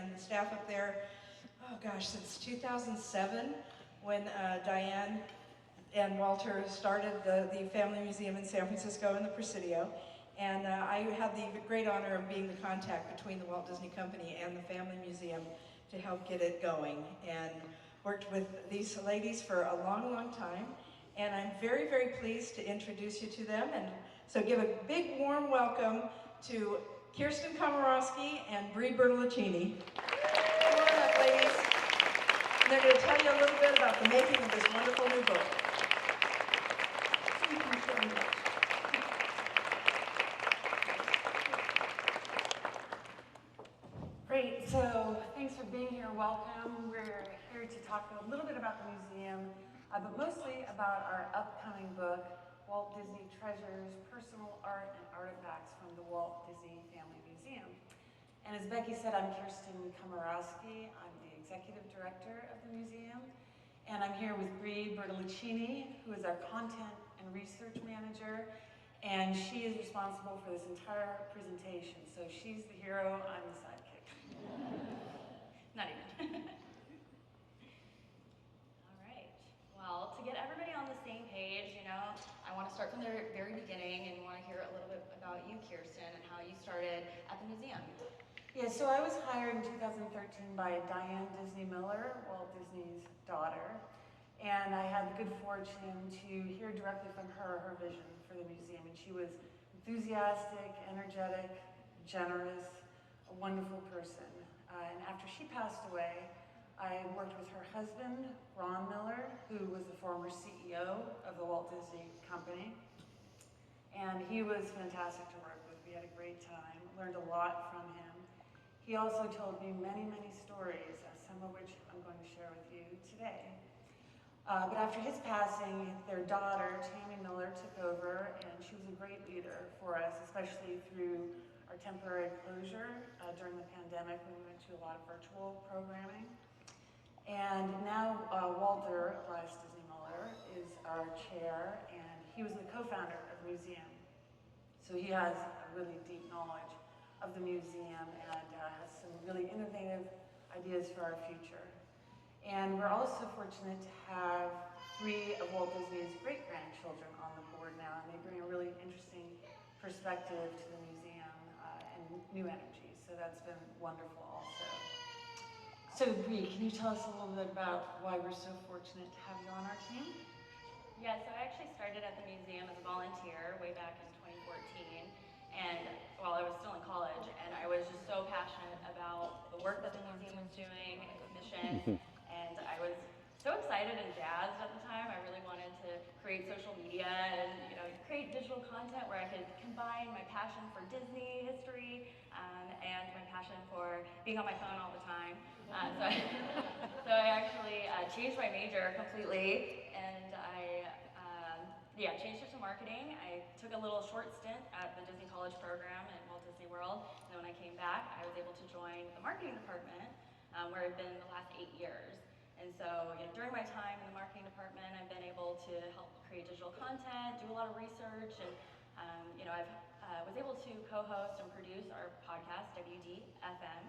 and the staff up there, oh gosh, since 2007, when Diane and Walter started the Family Museum in San Francisco in the Presidio. And I had the great honor of being the contact between the Walt Disney Company and the Family Museum to help get it going, and worked with these ladies for a long, long time. And I'm very, very pleased to introduce you to them. And so give a big, warm welcome to Kirsten Komorowski and Bree Bertolacini. Come on up, ladies. And they're going to tell you a little bit about the making of this wonderful new book. Great, so thanks for being here, welcome. We're here to talk a little bit about the museum, but mostly about our upcoming book, Walt Disney Treasures, Personal Art and Artifacts from the Walt Disney Family Museum. And as Becky said, I'm Kirsten Komorowski. I'm the Executive Director of the museum. And I'm here with Bree Bertolacini, who is our Content and Research Manager. And she is responsible for this entire presentation. So she's the hero, I'm the sidekick. Not even. All right. Well, to get everybody on the same page, I want to start from the very beginning and want to hear a little bit about you, Kirsten, and how you started at the museum. Yeah, so I was hired in 2013 by Diane Disney Miller, Walt Disney's daughter. And I had the good fortune to hear directly from her vision for the museum. And she was enthusiastic, energetic, generous, a wonderful person. And after she passed away, I worked with her husband, Ron Miller, who was the former CEO of the Walt Disney Company. And he was fantastic to work with. We had a great time, learned a lot from him. He also told me many, many stories, some of which I'm going to share with you today. But after his passing, their daughter, Tammy Miller, took over, and she was a great leader for us, especially through our temporary closure during the pandemic when we went to a lot of virtual programming. And now Walter Elias Disney Miller is our chair, and he was the co-founder of the museum. So he has a really deep knowledge of the museum and has some really innovative ideas for our future. And we're also fortunate to have 3 of Walt Disney's great-grandchildren on the board now, and they bring a really interesting perspective to the museum and new energy. So that's been wonderful also. So Bree, can you tell us a little bit about why we're so fortunate to have you on our team? Yeah, so I actually started at the museum as a volunteer way back in 2014. And while I was still in college, and I was just so passionate about the work that the museum was doing and its mission. And I was so excited and jazzed at the time. I really wanted to create social media and create digital content where I could combine my passion for Disney history and my passion for being on my phone all the time. So I actually changed my major completely, and I changed it to marketing. I took a little short stint at the Disney College program in Walt Disney World, and then when I came back, I was able to join the marketing department, where I've been the last 8 years. And so during my time in the marketing department, I've been able to help create digital content, do a lot of research, and I was able to co-host and produce our podcast, WDFM,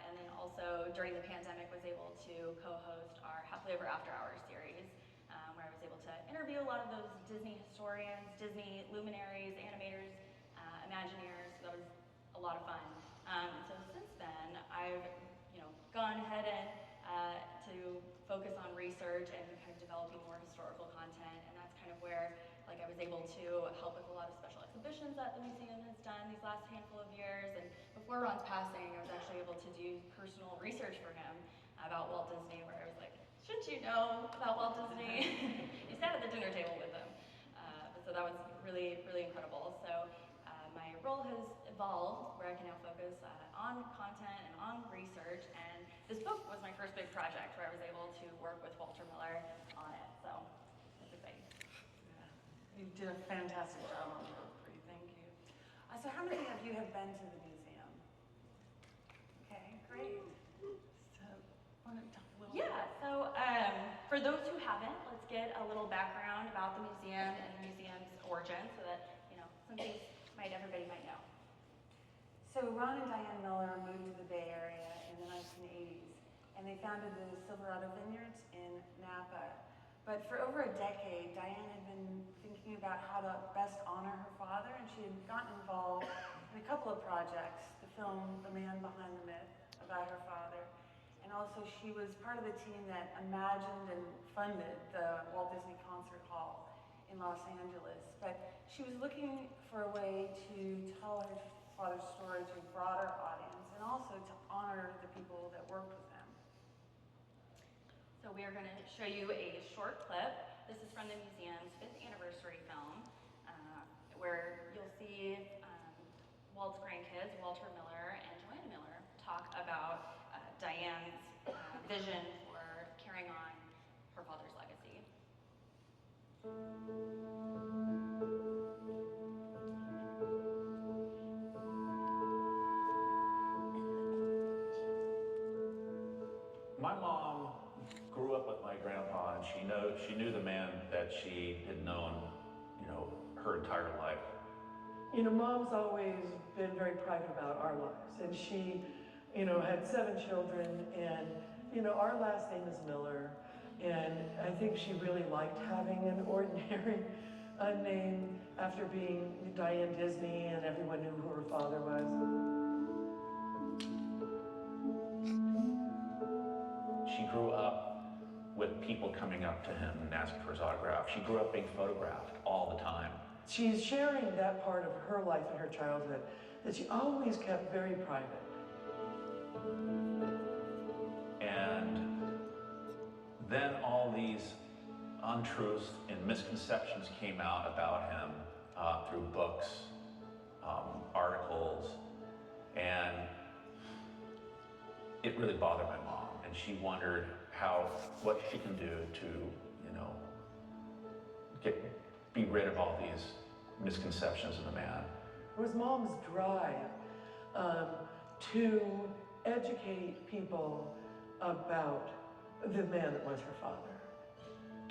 and then also during the pandemic was able to co-host our Happily Ever After Hours series, where I was able to interview a lot of those Disney historians, Disney luminaries, animators, Imagineers. So that was a lot of fun. And so since then, I've gone ahead and to focus on research and kind of developing more historical content, and that's kind of where I was able to help with a lot of special exhibitions that the museum has done these last handful of years. And before Ron's passing, I was actually able to do personal research for him about Walt Disney, where I was like, shouldn't you know about Walt Disney? You sat at the dinner table with him. So that was really, really incredible. So my role has evolved where I can now focus on content and on research. And this book was my first big project where I was able to work with Walter Miller on it. So it's exciting. You did a fantastic job on the book, Bree. Thank you. So how many of you have been to the museum? Okay, great. So want to talk a little bit? So for those who haven't, let's get a little background about the museum and the museum's origin so that, some things everybody might know. So Ron and Diane Miller moved to the Bay Area in the 1980s, and they founded the Silverado Vineyards in Napa. But for over a decade, Diane had been thinking about how to best honor her father, and she had gotten involved in a couple of projects, the film The Man Behind the Myth, about her father. And also she was part of the team that imagined and funded the Walt Disney Concert Hall in Los Angeles. But she was looking for a way to tell her father's story to a broader audience and also to honor the people that worked with him. So we are going to show you a short clip. This is from the museum's 5th anniversary film, where you'll see Walt's grandkids, Walter Miller and Joanna Miller, talk about Diane's vision for carrying on her father's legacy. My mom grew up with my grandpa, and she knew the man that she had known, her entire life. Mom's always been very private about our lives, and she, had 7 children, and, our last name is Miller, and I think she really liked having an ordinary name after being Diane Disney, and everyone knew who her father was. She grew up with people coming up to him and asking for his autograph. She grew up being photographed all the time. She's sharing that part of her life and her childhood that she always kept very private. And then all these untruths and misconceptions came out about him through books, articles, and it really bothered my mom. And she wondered what she can do to, be rid of all these misconceptions of the man. It was Mom's drive to educate people about the man that was her father.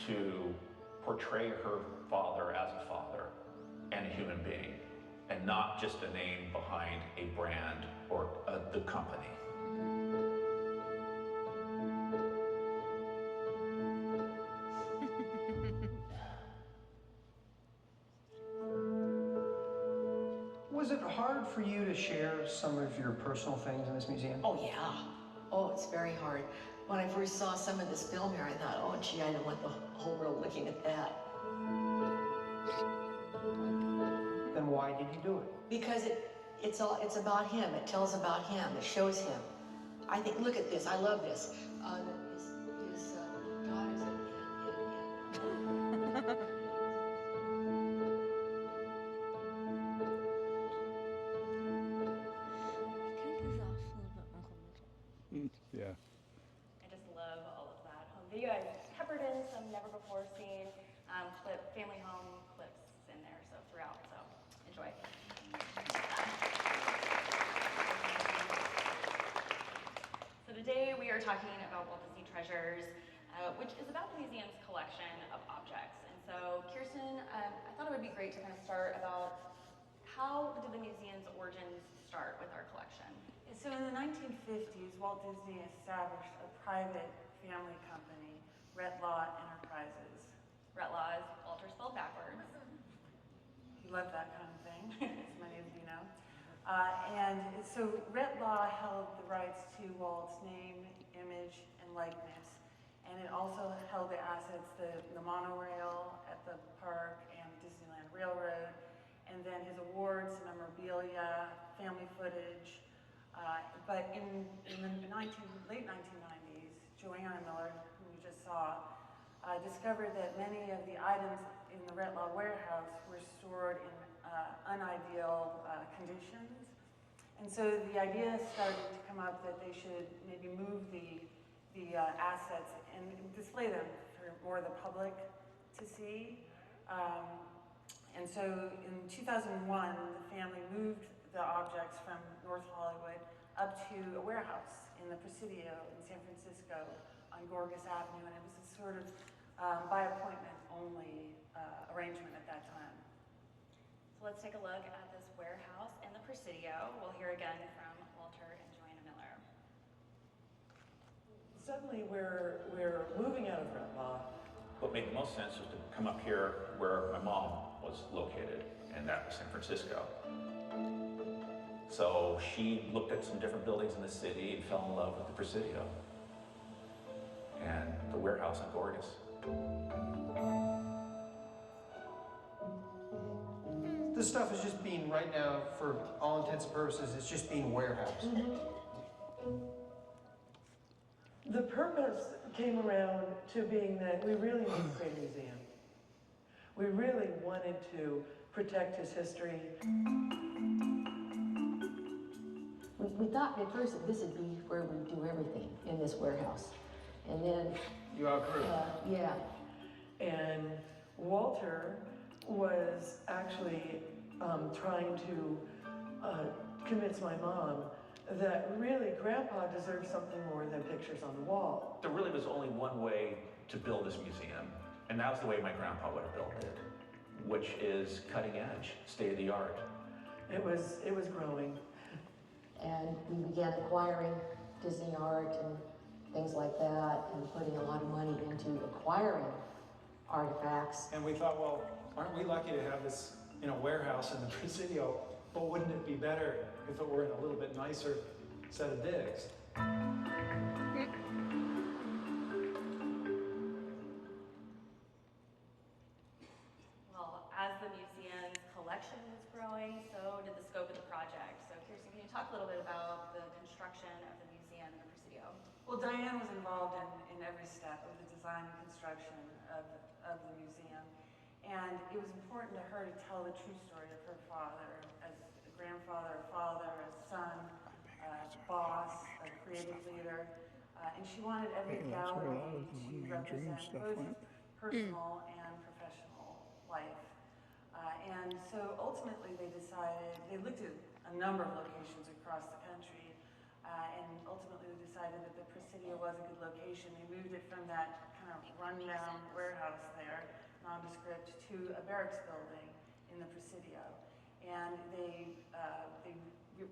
To portray her father as a father and a human being, and not just a name behind a brand or the company. Was it hard for you to share some of your personal things in this museum? Oh, yeah. Oh, it's very hard. When I first saw some of this film here, I thought, oh, gee, I don't want the whole world looking at that. Then why did you do it? Because it's about him. It tells about him. It shows him. I think, look at this. I love this. His daughters Yeah. I just love all of that home video. I've peppered in some never before seen family home clips in there, so throughout, so enjoy. So today we are talking about Walt Disney Treasures, which is about the museum's collection of objects. And so Kirsten, I thought it would be great to kind of start about how did the museum's origins start with our collection? So in the 1950s, Walt Disney established a private family company, Retlaw Enterprises. Retlaw is Walter spelled backwards. You love that kind of thing, as many of you know. And so Retlaw held the rights to Walt's name, image, and likeness. And it also held the assets, the monorail at the park and Disneyland Railroad, and then his awards, memorabilia, family footage. But in the late 1990s, Joanna Miller, who we just saw, discovered that many of the items in the Retlaw warehouse were stored in unideal conditions. And so the idea started to come up that they should maybe move the assets and display them for more of the public to see. And so in 2001, the family moved the objects from North Hollywood up to a warehouse in the Presidio in San Francisco on Gorgas Avenue, and it was a sort of by appointment only arrangement at that time. So So let's take a look at this warehouse in the Presidio. We'll hear again from Walter and Joanna Miller. Suddenly we're moving out of Grandpa. What made the most sense was to come up here where my mom was located, and that was San Francisco. So she looked at some different buildings in the city and fell in love with the Presidio. And the warehouse is gorgeous. This stuff is just being, right now, for all intents and purposes, it's just being warehoused. The purpose came around to being that we really need to create a museum. We really wanted to protect his history. We thought at first that this would be where we do everything, in this warehouse. And then, You outgrew. yeah, And Walter was actually trying to convince my mom that really Grandpa deserved something more than pictures on the wall. There really was only one way to build this museum, and that was the way my grandpa would have built it, which is cutting edge, state of the art. It was growing. and we began acquiring Disney art and things like that, and putting a lot of money into acquiring artifacts. And we thought, well, aren't we lucky to have this in a warehouse in the Presidio, but wouldn't it be better if it were in a little bit nicer set of digs? Well, as the museum's collection was growing, so did the scope of the project. So Kirsten, can you talk a little bit about the construction of the museum in the Presidio? Well, Diane was involved in every step of the design and construction of the museum. And it was important to her to tell the true story of her father as a grandfather, a father, a son, a boss, a creative leader. And she wanted every gallery to represent both his personal and professional life. And so ultimately they decided, they looked at a number of locations across the country, and ultimately they decided that the Presidio was a good location. They moved it from that kind of rundown warehouse there, nondescript, to a barracks building in the Presidio. And they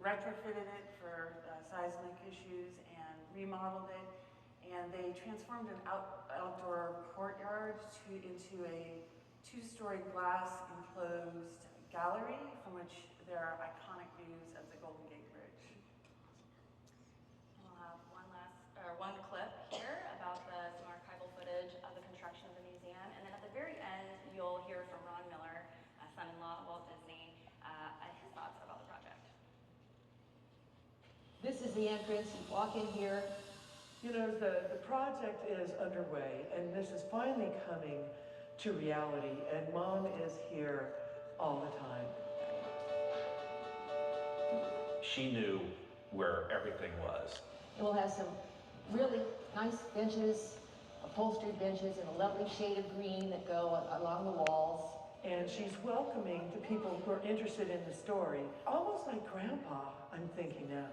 retrofitted it for seismic issues and remodeled it. And they transformed an outdoor courtyard into a two-story glass enclosed gallery from which there are iconic views of the Golden Gate Bridge. We'll have one clip here about some archival footage of the construction of the museum, and then at the very end, you'll hear from Ron Miller, son-in-law of Walt Disney, his thoughts about the project. This is the entrance. You walk in here. You know, the project is underway, and this is finally coming to reality, and Mom is here all the time. She knew where everything was. And we'll have some really nice benches, upholstered benches in a lovely shade of green that go along the walls. And she's welcoming to people who are interested in the story, almost like Grandpa, I'm thinking now.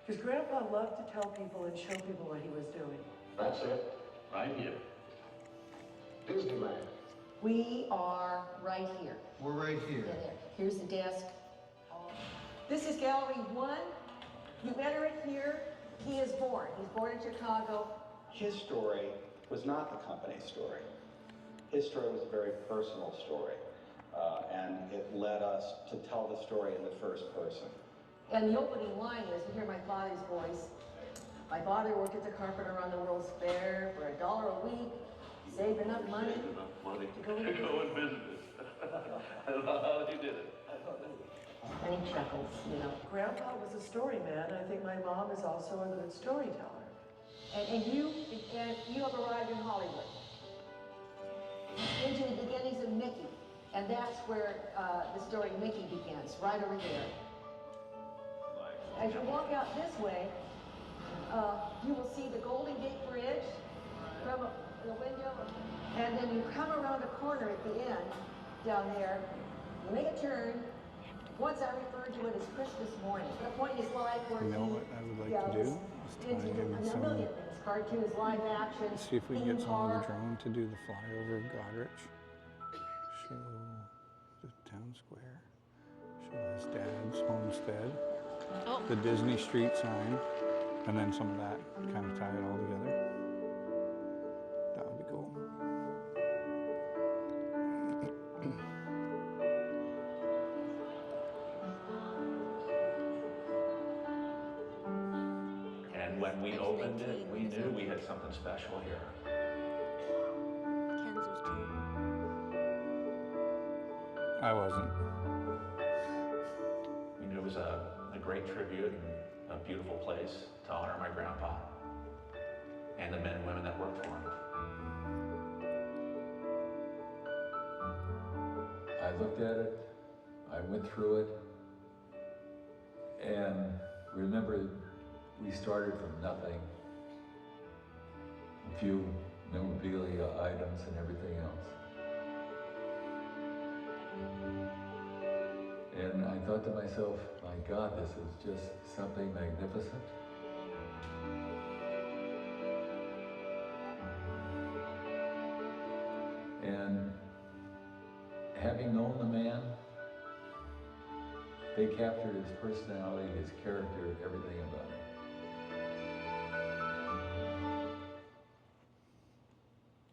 Because Grandpa loved to tell people and show people what he was doing. That's it, right here. Disneyland. We are right here. We're right here. Yeah, there. Here's the desk. This is Gallery 1. You enter it here. He is born. He's born in Chicago. His story was not the company's story. His story was a very personal story, and it led us to tell the story in the first person. And the opening line is, you hear my father's voice. My father worked as a carpenter on the World's Fair for $1 a week, saved enough money to go and visit it. I love how he did it. And he chuckles, you know. Grandpa was a story man. I think my mom is also a good storyteller. And you have arrived in Hollywood, into the beginnings of Mickey. And that's where the story Mickey begins, right over there. As you walk out this way, you will see the Golden Gate Bridge from the window. And then you come around a corner at the end, down there, you make a turn. Once I referred to it as Christmas morning. The point is like where You know what I would like to do? Is tie in a some, million things. Cartoons, live action, see if we can get theme someone on the park. drone to do the flyover of Goderich. Show the town square. his dad's homestead, the Disney Street sign, and then some of that kind of tie it all together. That would be cool. And when we opened it, we knew we had something special here. I wasn't. We knew it was a great tribute and a beautiful place to honor my grandpa and the men and women that worked for him. I looked at it, I went through it, and remember we started from nothing. A few memorabilia items and everything else. And I thought to myself, my God, this is just something magnificent. And having known the man, they captured his personality, his character, everything about him.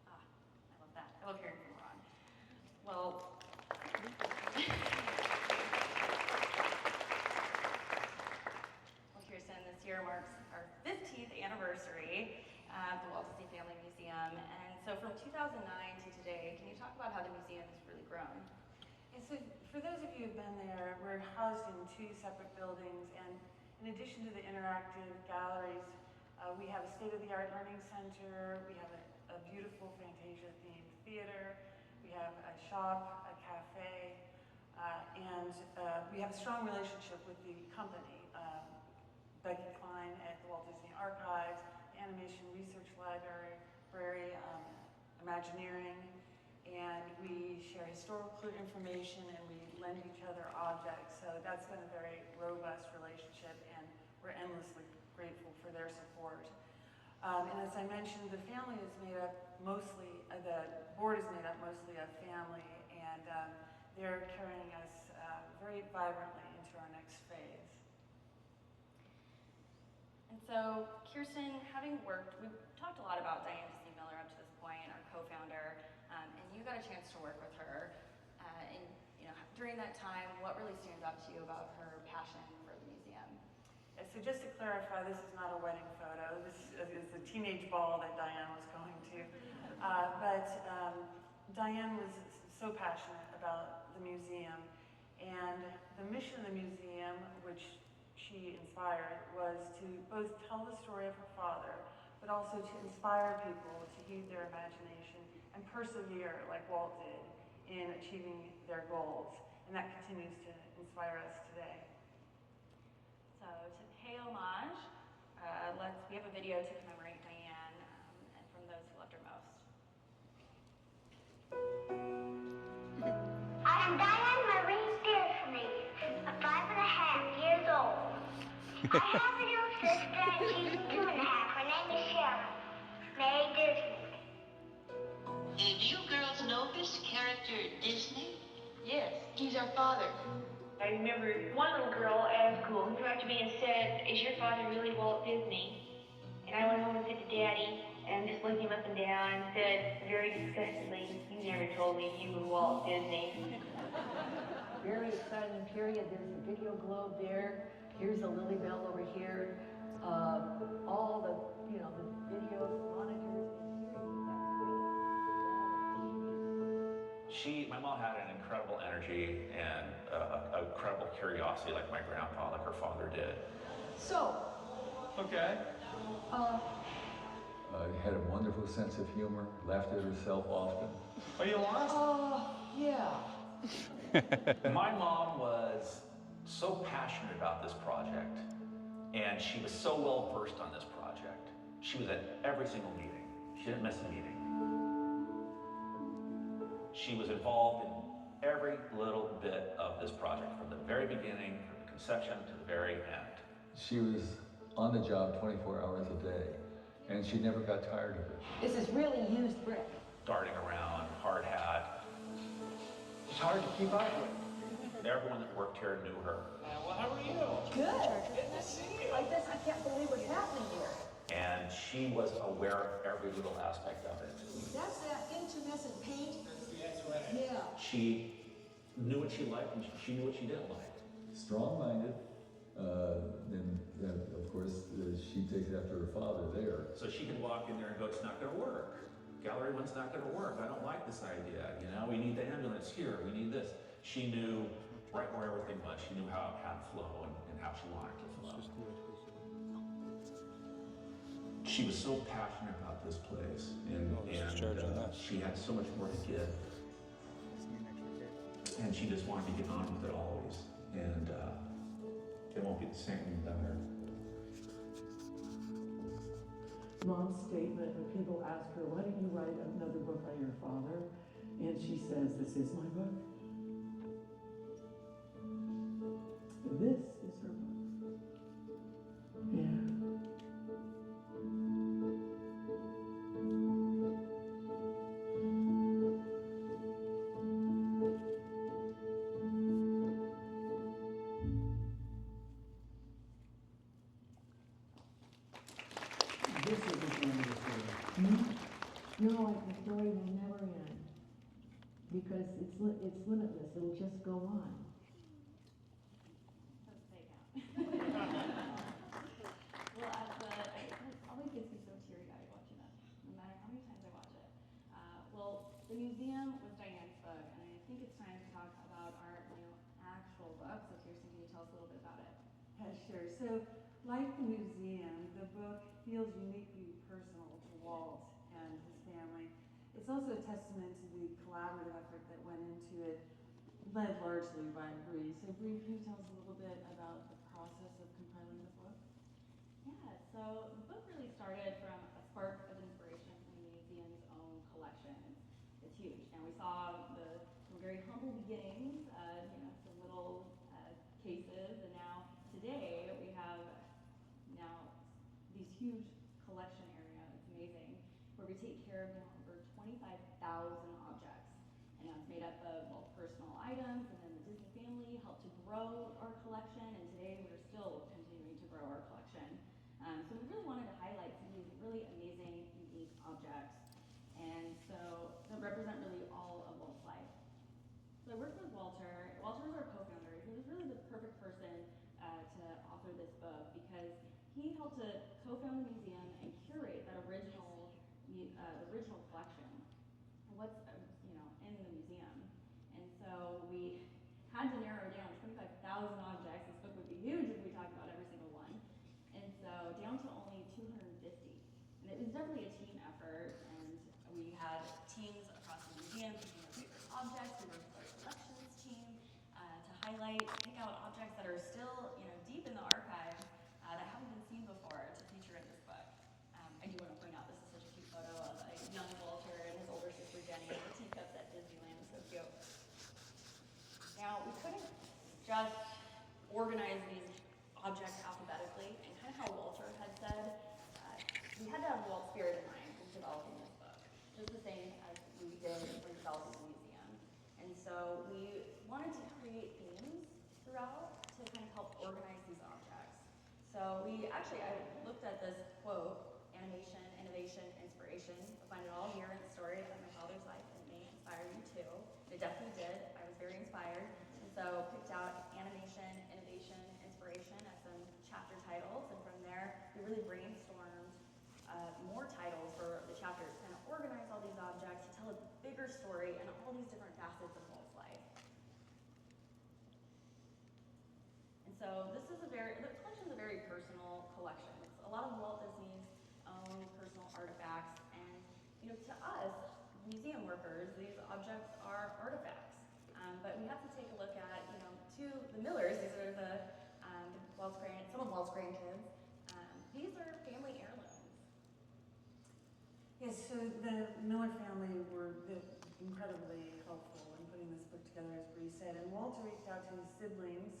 I love that. I love hearing from Ron. Well, Kirsten, this year marks our 15th anniversary at the Walt Disney Family Museum. And so from 2009 to today, can you talk about how the museum has really grown? And so for those of you who've been there, we're housed in 2 separate buildings, and in addition to the interactive galleries, we have a state-of-the-art learning center, we have a beautiful Fantasia-themed theater, we have a shop, a cafe, and we have a strong relationship with the company. Becky Klein at the Walt Disney Archives, the Animation Research Library, Imagineering, and we share historical information and we lend each other objects. So that's been a very robust relationship, and we're endlessly grateful for their support. And as I mentioned, the family is made up mostly, the board is made up mostly of family, and they're carrying us very vibrantly into our next phase. And so, Kirsten, having worked, we've talked a lot about Diane Disney Miller up to this point, our co-founder, and you got a chance to work with her. And during that time, what really stands out to you about her passion for the museum? Yeah, so just to clarify, this is not a wedding photo. This is the teenage ball that Diane was going to. But Diane was so passionate about the museum, and the mission of the museum, which she inspired, was to both tell the story of her father, but also to inspire people to heed their imagination and persevere like Walt did in achieving their goals. And that continues to inspire us today. So to pay homage, we have a video to commemorate Diane and from those who loved her most. I am Diane Marie Disney. I'm 5.5 years old. I have a little sister and she's 2.5. Her name is Sharon. May Disney. Do you girls know this character, Disney? Yes, he's our father. I remember one little girl at school who came up to me and said, "Is your father really Walt Disney?" And I went home and said to Daddy, and just looked him up and down and said very disgustedly, "You never told me you were Walt Disney." Very exciting period. There's a video globe there. Here's a Lily Bell over here. All the, the video monitors. My mom had an incredible energy and a incredible curiosity like my grandpa, like her father did. So. Okay. Had a wonderful sense of humor, laughed at herself often. Are you lost? Yeah. My mom was so passionate about this project, and she was so well versed on this project. She was at every single meeting. She didn't miss a meeting. She was involved in every little bit of this project, from the very beginning, from the conception to the very end. She was on the job 24 hours a day, and she never got tired of it. This is really used brick. Darting around, hard hat. It's hard to keep up with. Everyone that worked here knew her. Well, how are you? Good. Good to see you. I can't believe what's happening here. And she was aware of every little aspect of it. That's that intumescent paint. That's right. Yeah. She knew what she liked and she knew what she didn't like. Strong-minded, and of course, she takes after her father there. So she could walk in there and go, it's not gonna work. Gallery one's not gonna work. I don't like this idea. You know, we need the ambulance here. We need this. She knew right where everything was. She knew how it had to flow and how she wanted it to flow. She was so passionate about this place, and she had so much more to give. And she just wanted to get on with it always. And it won't be the same without her. Mom's statement, when people ask her, why don't you write another book on your father? And she says, this is my book. This is her book. Yeah. This is the end of the story. No, the story will never end. Because it's limitless. It'll just go on. Well, it always gets me so teary-eyed watching it, no matter how many times I watch it. Well, the museum was Diane's book, and I think it's time to talk about our actual book. So Kirsten, can you tell us a little bit about it? Yeah, sure. So, like the museum, the book feels uniquely personal to Walt and his family. It's also a testament to the collaborative effort that went into it, led largely by Bree. So Bree, can you tell us a little bit about the process of compiling the book? Yeah, so the book really started from a spark of inspiration from the museum's own collection. It's huge, and we saw some very humble beginnings, some little cases, and now today we have these huge collection area. It's amazing, where we take care of over 25,000 objects, and it's made up of both personal items, and then the Disney family helped to grow our collection, and today we're still continuing to grow our collection. So we really wanted to highlight some of these really amazing, unique objects, and so that represent really all of Walt's life. So I worked with Walter. Walter was our co-founder. He was really the perfect person to author this book because he helped to co-found the museum and curate that original collection, what's in the museum. And so we had to narrow down 25,000 objects. This book would be huge if we talked about every single one. And so down to only 250. And it was definitely a team effort, and we had teams across the museum picking our favorite objects. We worked with our collections team to pick out objects that are still deep in the archives that haven't been seen before to feature in this book. I do want to point out this is such a cute photo of a young Walter and his older sister Jenny with the teacups at Disneyland. So cute. Now, we couldn't just organize these objects alphabetically, and kind of how Walter had said, we had to have Walt's spirit in mind when developing this book, just the same as we did when developing the museum. And so we wanted to create themes throughout to kind of help organize these objects. So I looked at this quote, animation, innovation, inspiration. You'll find it all here in the story of my father's life, and it may inspire you too. It definitely did. I was very inspired. And so picked out animation, innovation, inspiration as some chapter titles. And from there, we really brainstormed more titles for the chapters, kind of organize all these objects to tell a bigger story and all these different facets of Walt's life. And so the collection is a very personal collection. It's a lot of Walt Disney's own personal artifacts, and to us, museum workers, these objects are artifacts. But we have to take a look at, to the Millers, these are some of Walt's grandkids. These are family heirlooms. Yes, so the Miller family were incredibly helpful in putting this book together, as Bree said. And Walter reached out to his siblings,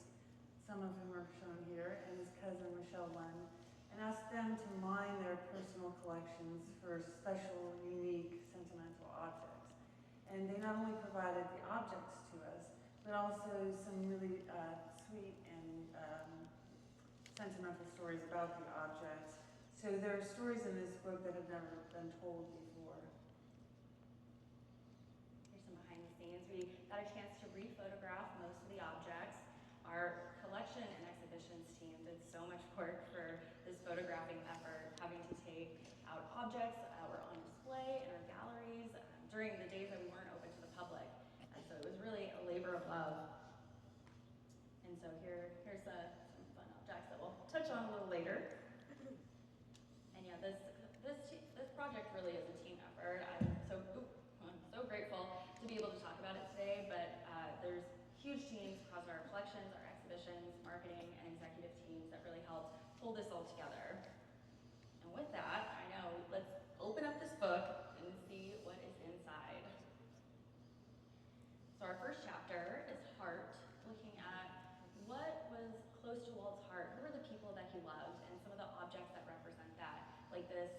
some of whom are shown here, and his cousin Michelle Lund, and asked them to mine their personal collections for special, unique, sentimental objects. And they not only provided the objects to us, but also some really sweet and sentimental stories about the objects. So there are stories in this book that have never been told before. Here's some behind the scenes. We got a chance to re-photograph most of the objects. Our collection and exhibitions team did so much work for this photographing effort, having to take out objects that were on display in our galleries during the days that we weren't open to the public. And so it was really a labor of love. And so here's some fun objects that we'll touch on a little later. And yeah, this project really is a team effort. I'm so grateful to be able to talk about it today, but there's huge teams across our collections, our exhibitions, marketing, and executive teams that really helped pull this all together. And with that, I know, let's open up this book and see what is inside. So our first chapter is Heart, looking at what was close to Walt's heart. Who were the people that he loved, and some of the objects that represent that. Like this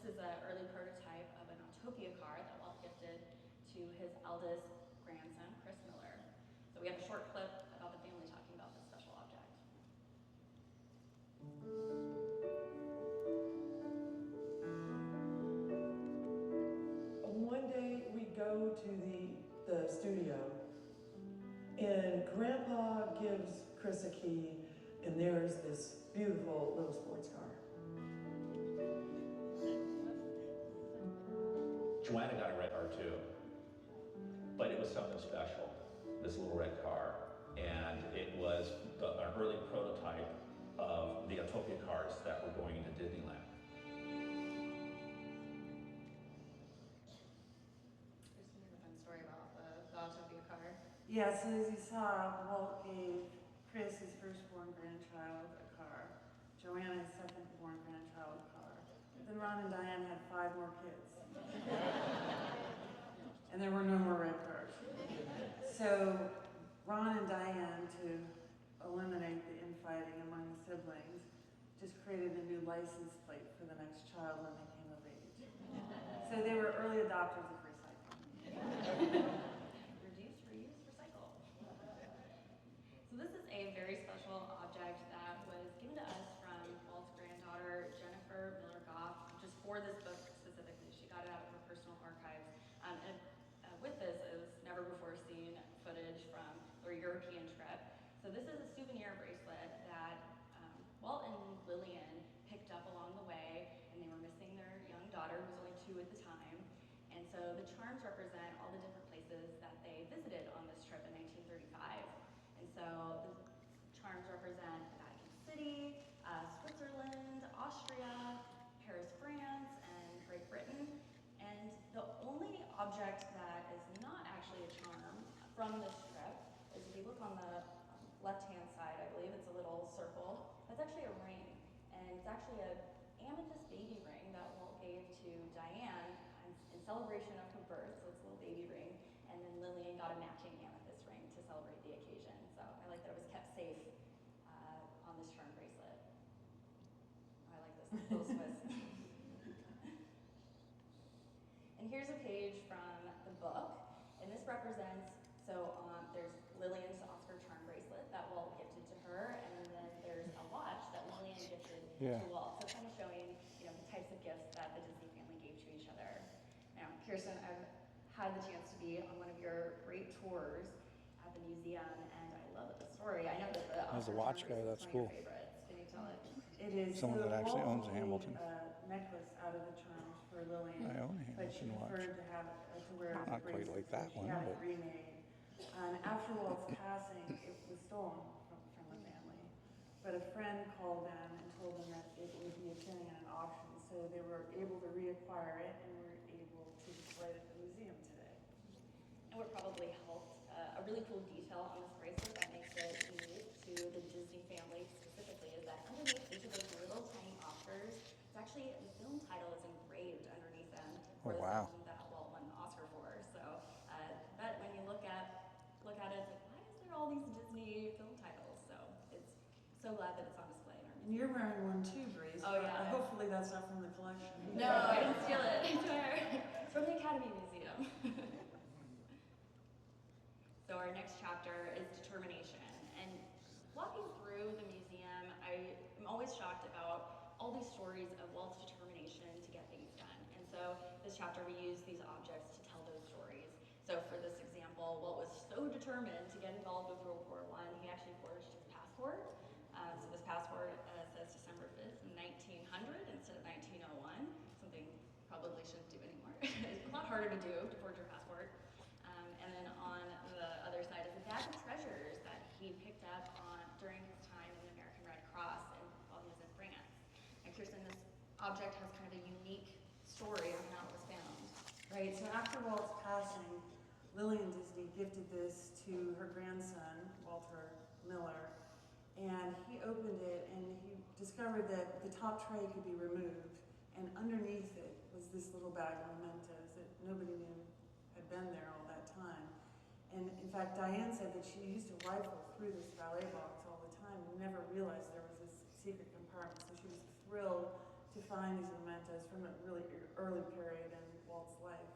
is an early prototype of an Autopia car that Walt gifted to his eldest grandson, Chris Miller. So we have a short clip about the family talking about this special object. One day we go to the studio, and Grandpa gives Chris a key, and there's this beautiful little sports car. Joanna got a red car too, but it was something special, this little red car. And it was an early prototype of the Autopia cars that were going into Disneyland. There's a fun story about the Autopia car. Yeah, so as you saw, Walt gave Chris, his firstborn grandchild, a car. Joanna, his second-born grandchild, a car. Then Ron and Diane had 5 more kids. And there were no more red cars. So Ron and Diane, to eliminate the infighting among the siblings, just created a new license plate for the next child when they came of age. So they were early adopters of recycling. Reduce, reuse, recycle. So this is a very special object that was given to us from Walt's granddaughter, Jennifer Miller-Goff, just for this book specifically. She got it out of her personal archives. With this is never before seen footage from their European trip. So this is a souvenir bracelet that Walt and Lillian picked up along the way, and they were missing their young daughter, who was only 2 at the time. And so the charms represent all the different places that they visited on this trip in 1935. And so the charms represent Vatican City, Switzerland, Austria, Paris, France, and Great Britain. And the only object that is not actually a charm from this trip is, if you look on the left-hand side, I believe it's a little circle, that's actually a ring. And it's actually an amethyst baby ring that Walt gave to Diane in celebration of her birth, so it's a little baby ring. And then Lillian got a matching amethyst ring to celebrate the occasion. So I like that it was kept safe on this charm bracelet. I like this little Swiss. And here's a page from the book, and this represents, there's Lillian's Oscar charm bracelet that Walt gifted to her, and then there's a watch that Lillian gifted to Walt. So kind of showing, the types of gifts that the Disney family gave to each other. Now, Kirsten, I've had the chance to be on one of your great tours at the museum, and I love the story. I know that the As a watch guy, that's cool. Favorites. Can you tell it? It is. Someone that actually owns a Hamilton. Necklace out of the charms for Lillian. I own a But she Hamilton watch. preferred to have it to wear as a Not quite bracelet, like that so one, she had but- it remade. And after Walt's passing, it was stolen from the family. But a friend called in and told them that it would be appearing in an auction, so they were able to reacquire it and were able to display it at the museum today. And what probably helped, a really cool detail on this bracelet that makes it unique to the Disney family specifically, is that underneath each of those little tiny Oscars, it's actually, the film title is engraved underneath them for the film that Walt won the Oscar for. So, but when you look at it, it's like, why is there all these Disney film titles? So it's so glad that it's on display in our And you're wearing one too, Grace. Oh, yeah. Hopefully that's not from the collection. No, I didn't steal it. I swear. It's from the Academy Museum. So our next chapter chapter is determination. And walking through the museum, I am always shocked about all these stories of Walt's determination to get things done. And so this chapter, we use these objects to tell those stories. So for this example, Walt was so determined to get involved with World War I, he actually forged his passport. So this passport says December 5th, 1900 instead of 1901, something probably shouldn't do anymore. It's a lot harder to do, to forge your passport. And then on the other side is a bag of treasures that he picked up during his time in the American Red Cross and while he was in France. And Kirsten, this object has kind of a unique story on how it was found. Right, so after Walt's passing, Lillian Disney gifted this to her grandson, Walter Miller, and he opened it and he discovered that the top tray could be removed, and underneath it was this little bag of mementos that nobody knew had been there all that time. And in fact, Diane said that she used to rifle through this valet box all the time and never realized there was this secret compartment. So she was thrilled to find these mementos from a really early period in Walt's life.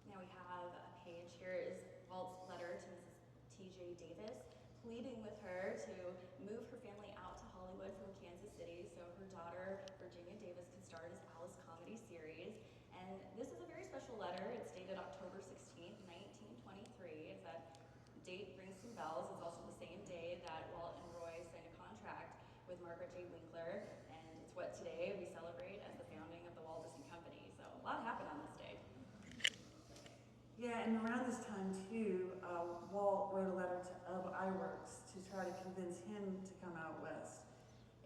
Now we have a page here is Walt's letter to Mrs. T.J. Davis, pleading with her to move her family out to Hollywood from Kansas City so her daughter, Virginia Davis, could start his Alice comedy series. And this is a very special letter. It's dated October 16th, 1923. If that date rings some bells, it's also the same day that Walt and Roy signed a contract with Margaret J. Winkler, and it's what today we celebrate as the founding of the Walt Disney Company. So a lot happened on this day. Yeah, and around this time too, Walt wrote a letter to Ub Iwerks to try to convince him to come out west.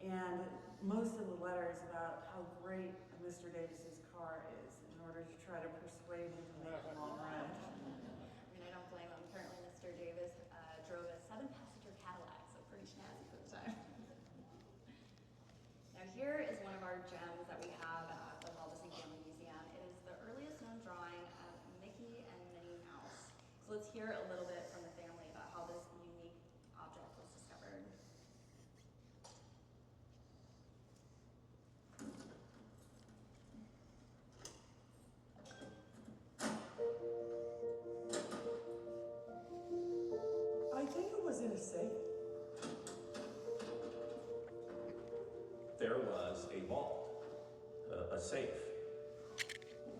And most of the letter is about how great Mr. Davis's car is in order to try to persuade him to make a long ride. I mean, I don't blame him. Apparently, Mr. Davis drove a 7-passenger Cadillac, so pretty snazzy for the time. Now, here is one of our gems that we have at the Walt Disney Family Museum. It is the earliest known drawing of Mickey and Minnie Mouse. So let's hear a little bit from the family about how this unique object was discovered. I think it was in a safe. There was a vault, a safe.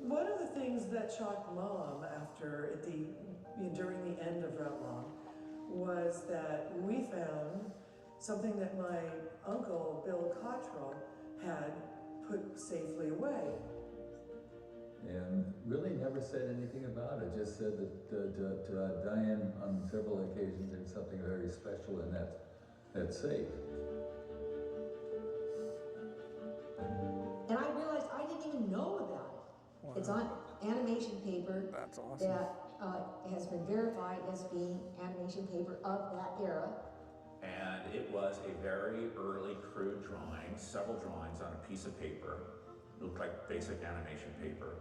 One of the things that shocked Mom during the end of Route Long was that we found something that my uncle, Bill Cottrell, had put safely away. And really never said anything about it, just said that Diane on several occasions did something very special in that safe. And I realized I didn't even know about it. Wow. It's on animation paper. That's awesome. That has been verified as being animation paper of that era. And it was a very early crude drawing, several drawings on a piece of paper. It looked like basic animation paper,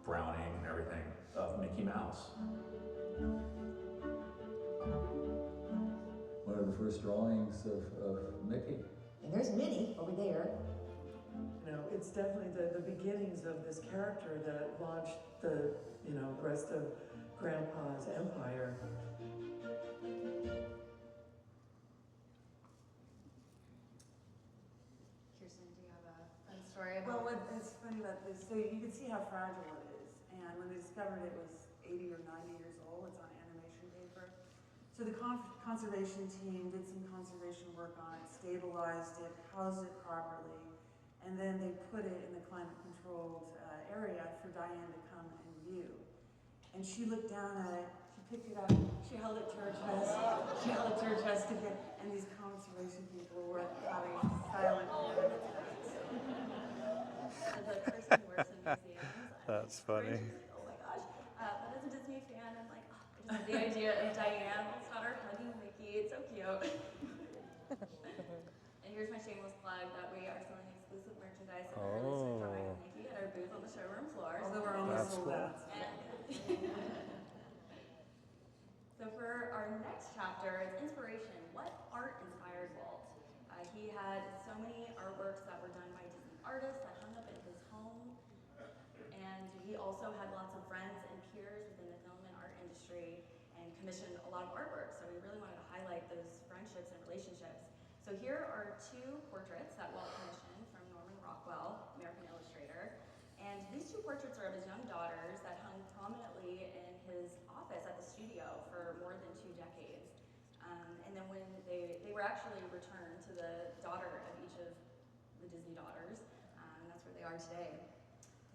browning and everything, of Mickey Mouse. One of the first drawings of Mickey. And there's Minnie over there. You know, it's definitely the beginnings of this character that launched the rest of Grandpa's empire. Kirsten, do you have a fun story Well, about what's funny about this, so you can see how fragile it is. And when they discovered it was 80 or 90 years old, it's on animation paper. So the conservation team did some conservation work on it, stabilized it, housed it properly, and then they put it in the climate-controlled area for Diane to come and view. And she looked down at it, she picked it up, she held it to her chest, again, and these conservation people were having silent panic attacks. As a person who works in museums, That's funny. oh my gosh. But as a Disney fan, I'm like, oh, I just have the idea of Diane, Walt's daughter, hugging Mickey. It's so cute. And here's my shameless plug that we are selling exclusive merchandise of our earliest drawing of Mickey at our booth on the showroom floor. Although we're almost sold out. So for our next chapter, it's inspiration. What art inspired Walt? He had so many artworks that were done by Disney artists that hung up in his home. And he also had lots of friends and peers within the film and art industry. And commission a lot of artwork, so we really wanted to highlight those friendships and relationships. So here are two portraits that Walt commissioned from Norman Rockwell, American illustrator. And these two portraits are of his young daughters that hung prominently in his office at the studio for more than 2 decades. And then when they were actually returned to the daughter of each of the Disney daughters, and that's where they are today.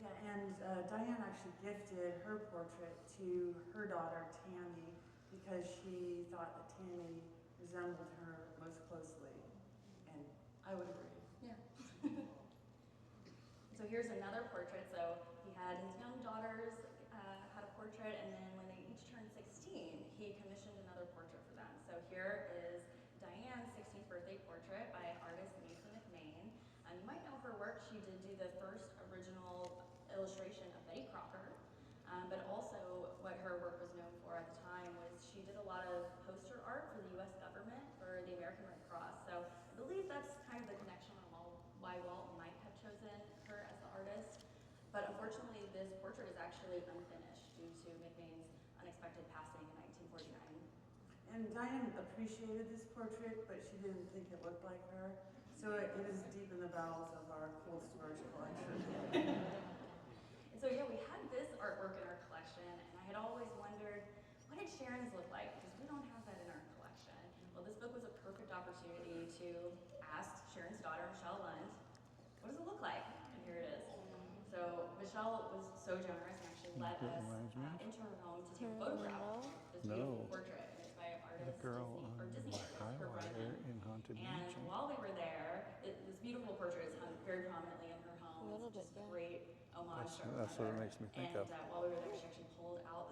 Yeah, and Diane actually gifted her portrait to her daughter, Tammy, because she thought that Tammy resembled her most closely, and I would agree. Yeah. So here's another portrait. So he had his young daughters had a portrait, and then when they each turned 16, he commissioned another portrait for them. So here is Diane's 16th birthday portrait by artist Mason McMain. You might know her work. She did do the first original illustration of Betty Crocker, but also what her work was known for at the time was she did a lot of poster art for the U.S. government for the American Red Cross. So I believe that's kind of the connection on why Walt might have chosen her as the artist. But unfortunately, this portrait is actually unfinished due to McMain's unexpected passing in 1949. And Diane appreciated this portrait, but she didn't think it looked like her. So it is deep in the bowels of our cold storage collection. And so yeah, we had this artwork in our collection, and I had always wondered, what did Sharon's look like? Because we don't have that in our collection. Well, this book was a perfect opportunity to ask Sharon's daughter, Michelle Lund, what does it look like? And here it is. So Michelle was so generous and actually let us into her home to take a photograph of this beautiful portrait. And it's by artist Disney, her Bryman. And while we were there, this beautiful portrait is hung very prominently in her home. It's just a great homage to her That's what it mother. makes me think and, of. While we were there, she actually pulled out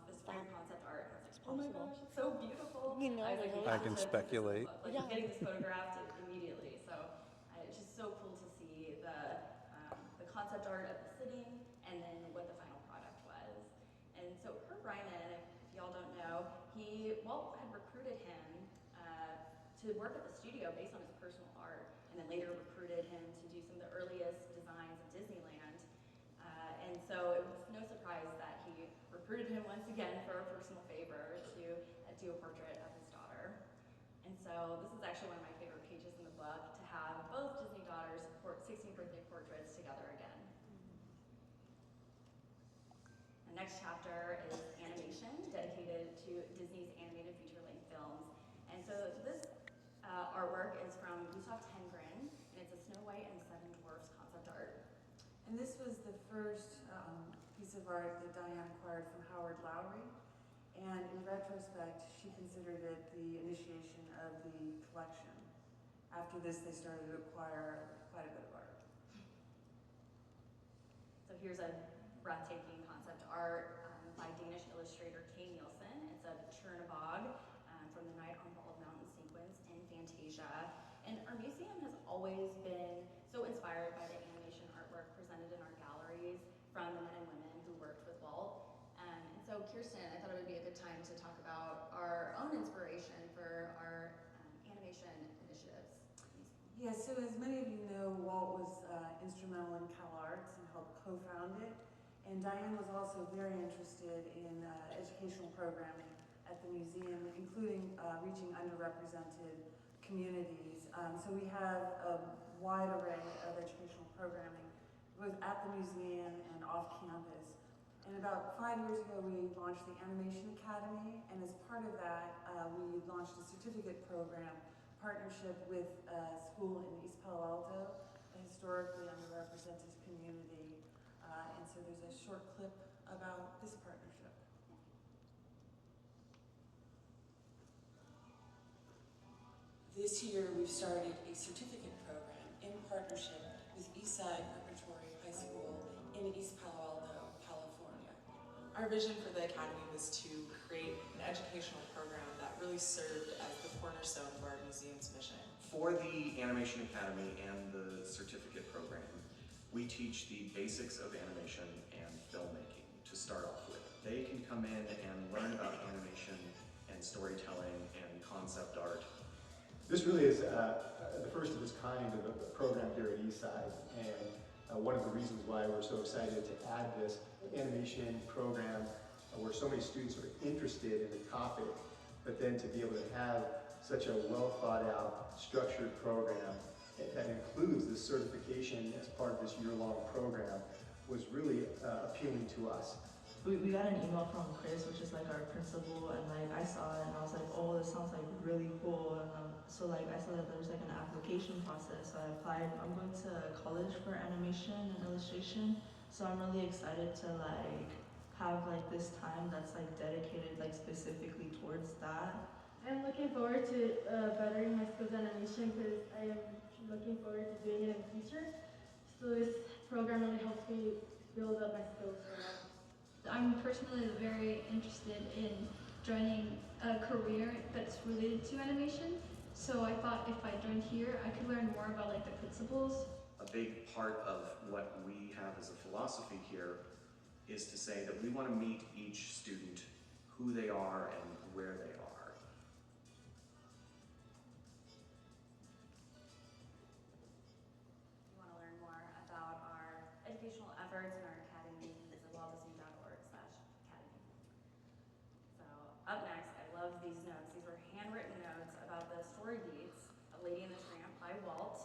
this frame concept art. And I was like, oh my gosh, it's so beautiful. You know, I can speculate. Like getting this photographed immediately. So it's just so cool to see the concept art of the sitting and then what the final product was. And so Kurt Bryman, if y'all don't know, Walt had recruited him to work at the studio based on his personal art, and then later recruited him to do some of the earliest designs of Disneyland. And so it was no surprise that he recruited him once again for a personal favor to do a portrait of his daughter. And so this is actually one of my favorite pages in the book, to have both Disney daughters' 16th birthday portraits together again. The next chapter is animation, dedicated to Disney's animated feature-length films. And so this artwork is from Gustav Tenggren, and it's a Snow White and Seven Dwarfs concept art. And this was the first piece of art that Diane acquired from Howard Lowry. And in retrospect, she considered it the initiation of the collection. After this, they started to acquire quite a bit of art. So here's a breathtaking concept art by Danish illustrator Kay Nielsen. It's a Chernabog from the Night on Bald Mountain sequence in Fantasia. And our museum has always been so inspired by the animation artwork presented in our galleries from the men and women who worked with Walt. And so Kirsten, I thought it would be a good time to talk about our own inspiration for our animation initiatives. Yeah, so as many of you know, Walt was instrumental in CalArts and helped co-found it. And Diane was also very interested in educational programming at the museum, including reaching underrepresented communities. So we have a wide array of educational programming, both at the museum and off campus. And about 5 years ago, we launched the Animation Academy, and as part of that, we launched a certificate program partnership with a school in East Palo Alto, a historically underrepresented community. And so there's a short clip about this partnership. This year, we've started a certificate program in partnership with Eastside Preparatory High School in East Palo Alto, California. Our vision for the Academy was to create an educational program that really served as the cornerstone of our museum's mission. For the Animation Academy and the certificate program, we teach the basics of animation and filmmaking to start off with. They can come in and learn about animation and storytelling and concept art. This really is the first of its kind of a program here at Eastside, and one of the reasons why we're so excited to add this animation program where so many students are interested in the topic, but then to be able to have such a well thought out, structured program that includes this certification as part of this year-long program was really appealing to us. We got an email from Chris, which is like our principal, and like I saw it and I was like, oh, this sounds like really cool. And so like I saw that there was like an application process, so I applied. I'm going to college for animation and illustration, so I'm really excited to like have like this time that's like dedicated like specifically towards that. I'm looking forward to bettering my skills in animation because I am looking forward to doing it in the future. So this program really helps me build up my skills for that. I'm personally very interested in joining a career that's related to animation. So I thought if I joined here, I could learn more about like the principles. A big part of what we have as a philosophy here is to say that we want to meet each student who they are and where they are. You want to learn more about our educational efforts and our academy, visit waltdisney.org/academy. So up next, I love these notes. These were handwritten notes about the story beats of Lady and the Tramp by Walt.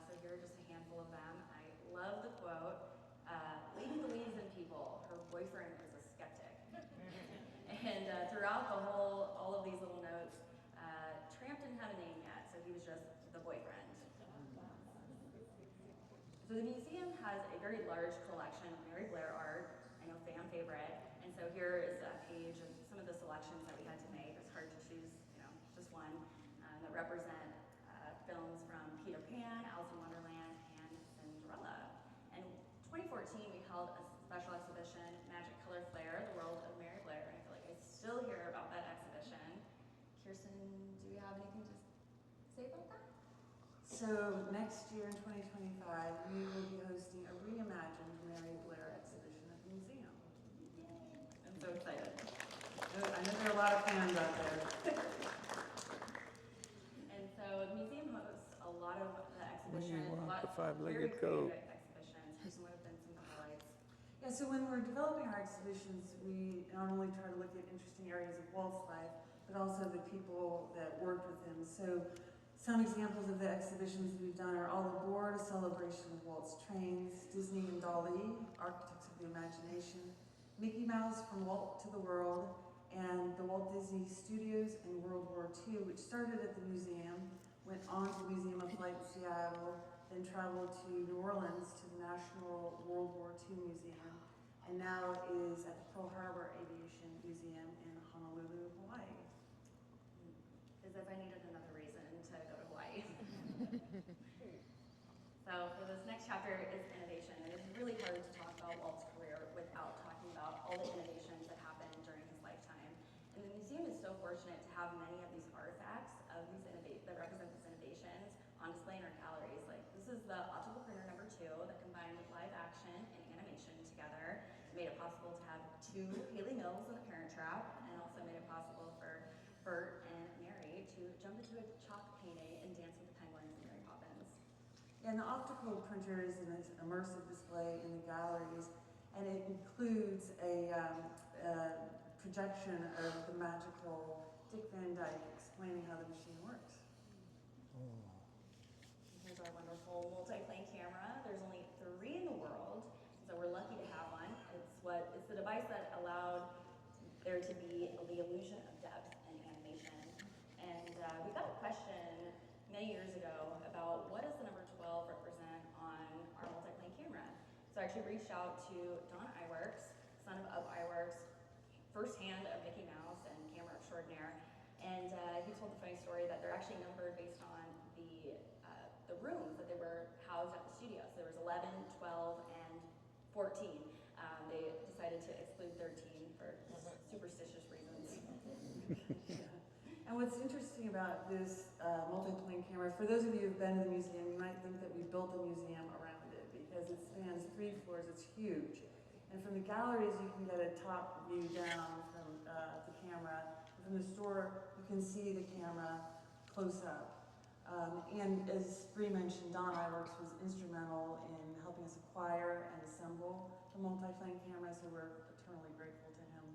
So here are just a handful of them. I love the quote, Lady believes in people, her boyfriend is a skeptic. And throughout all of these little notes, Tramp didn't have a name yet, so he was just the boyfriend. So the museum has a very large collection of Mary Blair art, I know fan favorite, and so here is a page of some of the selections that we had to make. It's hard to choose, just one, that represent films from Peter Pan, Alice in Wonderland, and Cinderella. In 2014, we held a special exhibition, Magic Color Flair, The World of Mary Blair, and I feel like I still hear about that exhibition. Kirsten, do we have anything to say about that? So next year in 2025, we will be hosting a reimagined Mary Blair exhibition at the museum. I'm so excited. I know there are a lot of fans out there. And so the museum hosts a lot of the exhibitions, want a lot the of five-legged very goat? creative exhibitions. Kirsten, what have been some of the highlights? Yeah, so when we're developing our exhibitions, we not only try to look at interesting areas of Walt's life, but also the people that worked with him. So some examples of the exhibitions we've done are All Aboard, a celebration of Walt's trains, Disney and Dali, Architects of the Imagination, Mickey Mouse from Walt to the World, and the Walt Disney Studios in World War II, which started at the museum, went on to the Museum of Flight in Seattle, then traveled to New Orleans to the National World War II Museum, and now is at the Pearl Harbor Aviation Museum in Honolulu, Hawaii. As if I needed another reason to go to Hawaii. So for this next chapter is innovation, and it's really hard to talk about Walt's career without talking about all the innovations that happened during his lifetime. And the museum is so fortunate to have many of these artifacts of these that represent these innovations on display in our galleries. Like this is the optical printer number 2 that combined live action and animation together. It made it possible to have 2 Haley Mills in the Parent Trap, and also made it possible for Bert and Mary to jump into a chalk painting and dance with the penguins in Mary Poppins. And the optical printer is an immersive display in the galleries, and it includes a projection of the magical Dick Van Dyke explaining how the machine works. Here's our wonderful multi-plane camera. There's only 3 in the world, so we're lucky to have one. It's the device that allowed there to be the illusion of depth and animation. And we got a question many years ago about what does the number 12 represent on our multi-plane camera. So I actually reached out to Don Iwerks, son of Up Iwerks, firsthand of Mickey Mouse and camera extraordinaire. And he told the funny story that they're actually numbered based on the rooms that they were housed at the studio. So there was 11, 12, and 14. They decided to exclude 13 for superstitious reasons. And what's interesting about this multi-plane camera, for those of you who've been to the museum, you might think that we built a museum around it because it spans 3 floors, it's huge. And from the galleries, you can get a top view down from the camera. From the store, you can see the camera close up. And as Bree mentioned, Don Iwerks was instrumental in helping us acquire and assemble the multi-plane camera, so we're eternally grateful to him.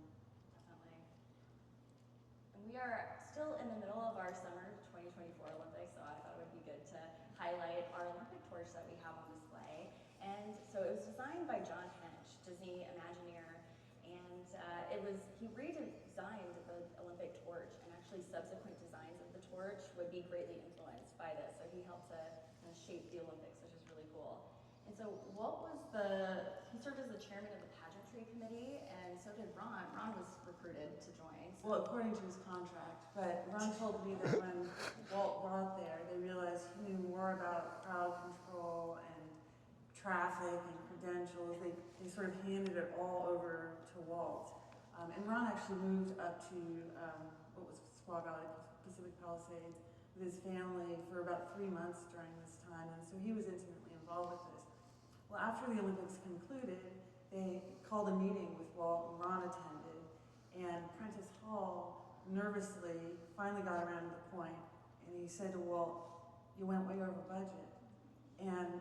We are still in the middle of our summer 2024 Olympics, so I thought it would be good to highlight our Olympic torch that we have on display. And so it was designed by John Hench, Disney Imagineer, and he redesigned the Olympic torch, and actually subsequent designs of the torch would be greatly influenced by this. So he helped to kind of shape the Olympics, which is really cool. And so Walt he served as the chairman of the pageantry committee, and so did Ron. Ron was recruited to join. So. Well, according to his contract, but Ron told me that when Walt brought there, they realized he knew more about crowd control and traffic and credentials. They sort of handed it all over to Walt. And Ron actually moved up to what was Squaw Valley, Pacific Palisades, with his family for about 3 months during this time, and so he was intimately involved with this. Well, after the Olympics concluded, they called a meeting with Walt, and Ron attended, and Prentice Hall nervously finally got around to the point, and he said to Walt, "You went way over budget." And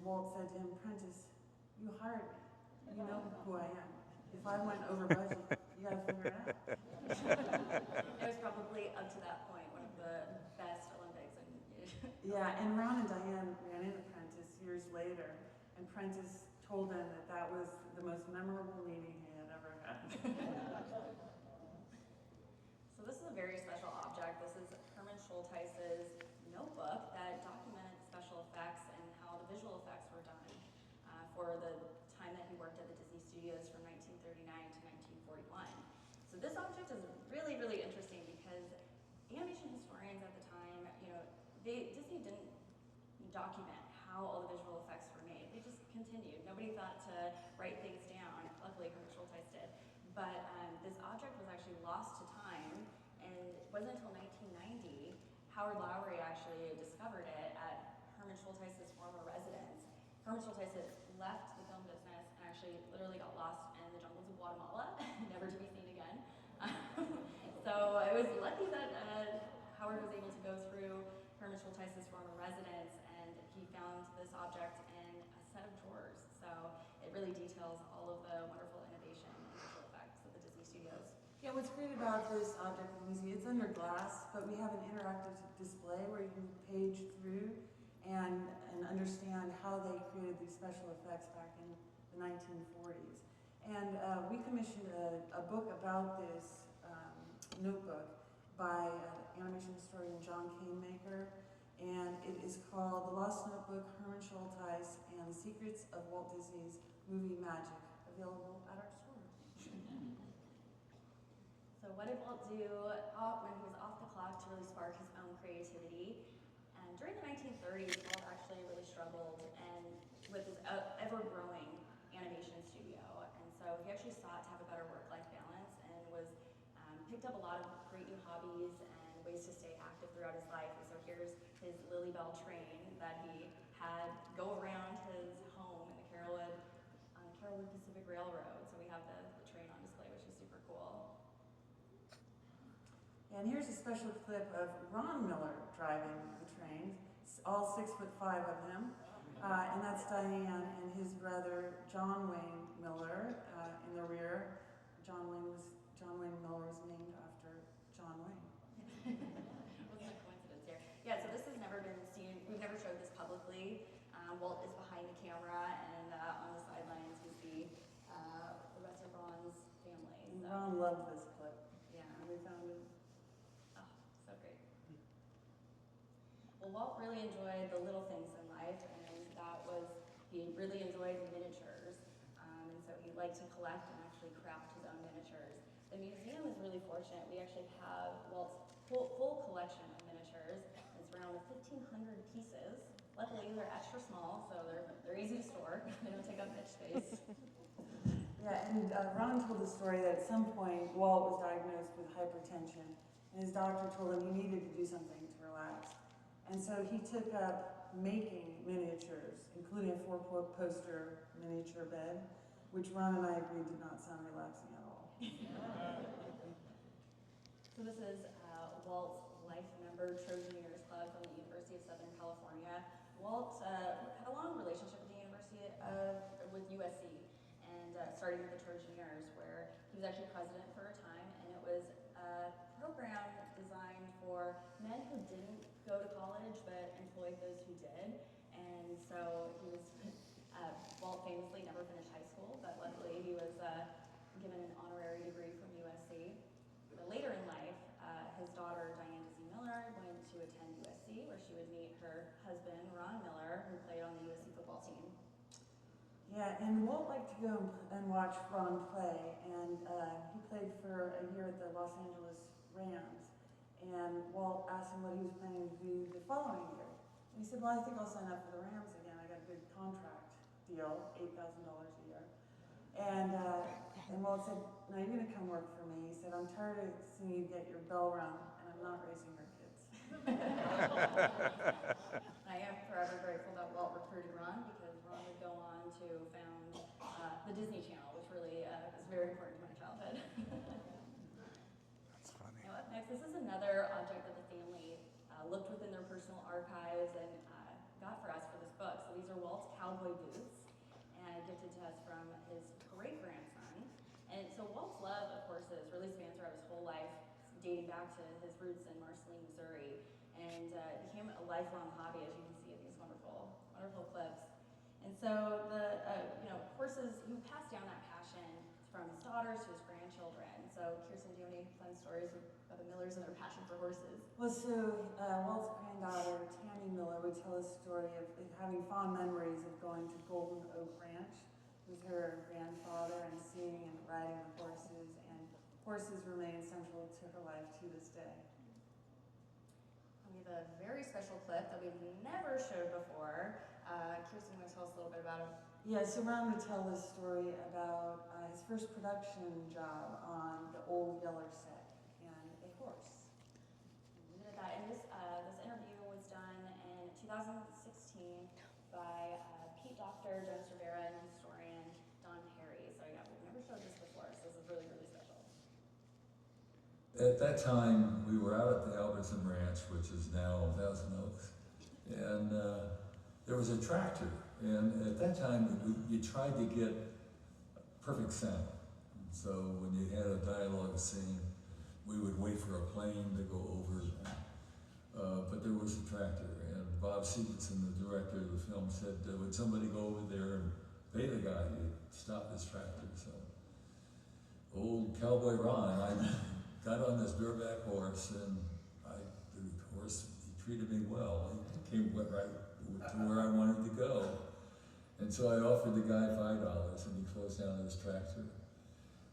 Walt said to him, "Prentice, you hired me. You know who I am. If I went over budget, you gotta figure it out." It was probably up to that point one of the best Olympics. Yeah, and Ron and Diane ran into Prentice years later, and Prentice told them that was the most memorable meeting he had ever had. So this is a very special object. This is Herman Schultheis's notebook that documented the special effects and how the visual effects were done for the time that he worked at the Disney Studios from 1939 to 1941. So this object is really, really interesting because animation historians at the time, Disney didn't document how all the visual effects were made. They just continued. Nobody thought to write things down. Luckily, Herman Schultheis did. But this object was actually lost to time, and it wasn't until 1990 Howard Lowry actually discovered it at Herman Schultheis's former residence. Herman Schultheis had left the film business and actually literally got lost in the jungles of Guatemala, never to be seen again. So it was lucky that Howard was able to go through Herman Schultheis's former residence, and he found this object in a set of drawers. So it really details all of the wonderful innovation and visual effects of the Disney Studios. Yeah, what's great about this object in the museum, it's under glass, but we have an interactive display where you can page through and understand how they created these special effects back in the 1940s. And we commissioned a book about this notebook by animation historian John Canemaker, and it is called The Lost Notebook, Herman Schultheis and the Secrets of Walt Disney's Movie Magic, available at our store. So what did Walt do when he was off the clock to really spark his own creativity? And during the 1930s, Walt actually really struggled with his ever-growing animation studio, and so he actually sought to have a better work-life balance and picked up a lot of great new hobbies and ways to stay active throughout his life. And so here's his Lily Bell train that he had go around his home in the Carolwood Pacific Railroad. So we have the train on display, which is super cool. And here's a special clip of Ron Miller driving the train, all 6'5" of him. And that's Diane and his brother John Wayne Miller in the rear. John Wayne Miller was named after John Wayne. What's the coincidence here? Yeah, so this has never been seen. We've never showed this publicly. Walt is behind the camera, and on the sidelines we see the rest of Ron's family. So. Ron loved this clip. Yeah, and we found it. Oh, so great. Well, Walt really enjoyed the little things in life, and that was he really enjoyed miniatures, and so he liked to collect and actually craft his own miniatures. The museum is really fortunate. We actually have Walt's full collection of miniatures. It's around 1,500 pieces. Luckily, they're extra small, so they're easy to store. They don't take up much space. Yeah, and Ron told the story that at some point Walt was diagnosed with hypertension, and his doctor told him he needed to do something to relax. And so he took up making miniatures, including a 4-poster miniature bed, which Ron and I agreed did not sound relaxing at all. So this is Walt's life member Trojaners Club from the University of Southern California. Walt had a long relationship with the with USC, and starting with the Trojaners, where he was actually president for a time, and it was program designed for men who didn't go to college but employed those who did. And so he was, Walt famously never finished high school, but luckily he was given an honorary degree from USC. But later in life, his daughter, Diane Disney Miller, went to attend USC, where she would meet her husband, Ron Miller, who played on the USC football team. Yeah, and Walt liked to go and watch Ron play, and he played for a year at the Los Angeles Rams. And Walt asked him what he was planning to do the following year. And he said, well, I think I'll sign up for the Rams again. I got a good contract deal, $8,000 a year. And Walt said, no, you're going to come work for me. He said, I'm tired of seeing you get your bell rung, and I'm not raising your kids. I am forever grateful that Walt recruited Ron, because Ron would go on to found the Disney Channel, which really is very important to my childhood. That's funny. Now up next, this is another object that the family looked within their personal archives and got for us for this book. So these are Walt's cowboy boots, and gifted to us from his great-grandson. And so Walt's love of horses really spans throughout his whole life, dating back to his roots in Marceline, Missouri, and became a lifelong hobby, as you can see in these wonderful, wonderful clips. And so the horses, he passed down that passion from his daughters to his grandchildren. So Kirsten, do you have any fun stories about the Millers and their passion for horses? Well, so Walt's granddaughter, Tammy Miller, would tell a story of having fond memories of going to Golden Oak Ranch with her grandfather and seeing and riding the horses, and horses remain central to her life to this day. We have a very special clip that we've never showed before. Kirsten, you want to tell us a little bit about it? Yeah, so Ron would tell this story about his first production job on the old Yeller set and a horse. And this interview was done in 2016 by Pete Doctor, Jonas Rivera, and historian Don Perry. So yeah, we've never showed this before, so this is really, really special. At that time, we were out at the Albertson Ranch, which is now Thousand Oaks, and there was a tractor. And at that time, you tried to get perfect sound. So when you had a dialogue scene, we would wait for a plane to go over. But there was a tractor, and Bob Stevenson, the director of the film, said, would somebody go over there and pay the guy to stop this tractor? So old Cowboy Ron, I got on this bareback horse, and the horse, he treated me well. He came right to where I wanted to go. And so I offered the guy $5, and he closed down his tractor.